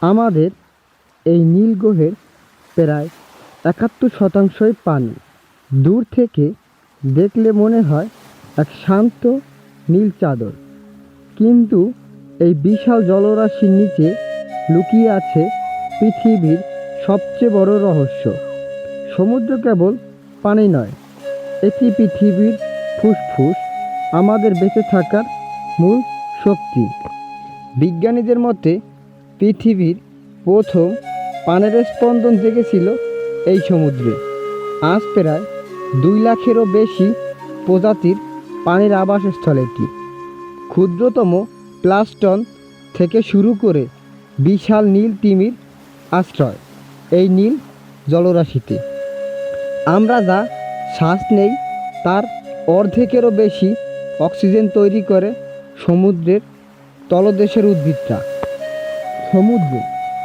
আমাদের এই নীল গ্রহের প্রায় ৭১% পানি। দূর থেকে দেখলে মনে হয় এক শান্ত নীল চাদর, কিন্তু এই বিশাল জলরাশির নিচে লুকিয়ে আছে পৃথিবীর সবচেয়ে বড় রহস্য। সমুদ্র কেবল পানি নয়, এটি পৃথিবীর ফুসফুস, আমাদের বেঁচে থাকার মূল শক্তি। বিজ্ঞানীদের মতে পৃথিবীর প্রথম পানির স্পন্দন জেগেছিল এই সমুদ্রে। আজ প্রায় ২ লাখেরও বেশি প্রজাতির পানির আবাসস্থল এটি। ক্ষুদ্রতম প্লাস্টন থেকে শুরু করে বিশাল নীল তিমির আশ্রয় এই নীল জলরাশিতে। আমরা যা শ্বাস নেই তার অর্ধেকেরও বেশি অক্সিজেন তৈরি করে সমুদ্রের তলদেশের উদ্ভিদরা। সমুদ্র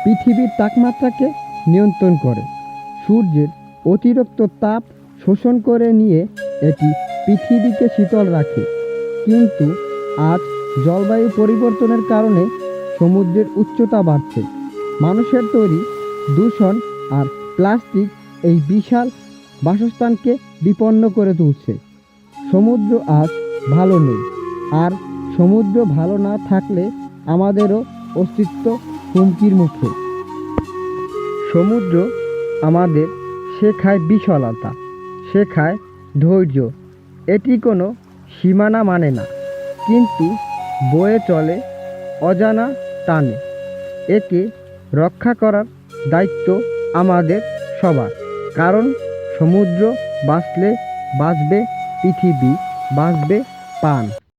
পৃথিবীর তাপমাত্রাকে নিয়ন্ত্রণ করে। সূর্যের অতিরিক্ত তাপ শোষণ করে নিয়ে এটি পৃথিবীকে শীতল রাখে। কিন্তু আজ জলবায়ু পরিবর্তনের কারণে সমুদ্রের উচ্চতা বাড়ছে। মানুষের তৈরি দূষণ আর প্লাস্টিক এই বিশাল বাসস্থানকে বিপন্ন করে তুলছে। সমুদ্র আজ ভালো নেই, আর সমুদ্র ভালো না থাকলে আমাদেরও অস্তিত্ব হুমকির মুখে। সমুদ্র আমাদের শেখায় বিশালতা, শেখায় ধৈর্য। এটি কোনো সীমানা মানে না, কিন্তু বয়ে চলে অজানা টানে। একে রক্ষা করার দায়িত্ব আমাদের সবার, কারণ সমুদ্র বাঁচলে বাঁচবে পৃথিবী, বাঁচবে প্রাণ।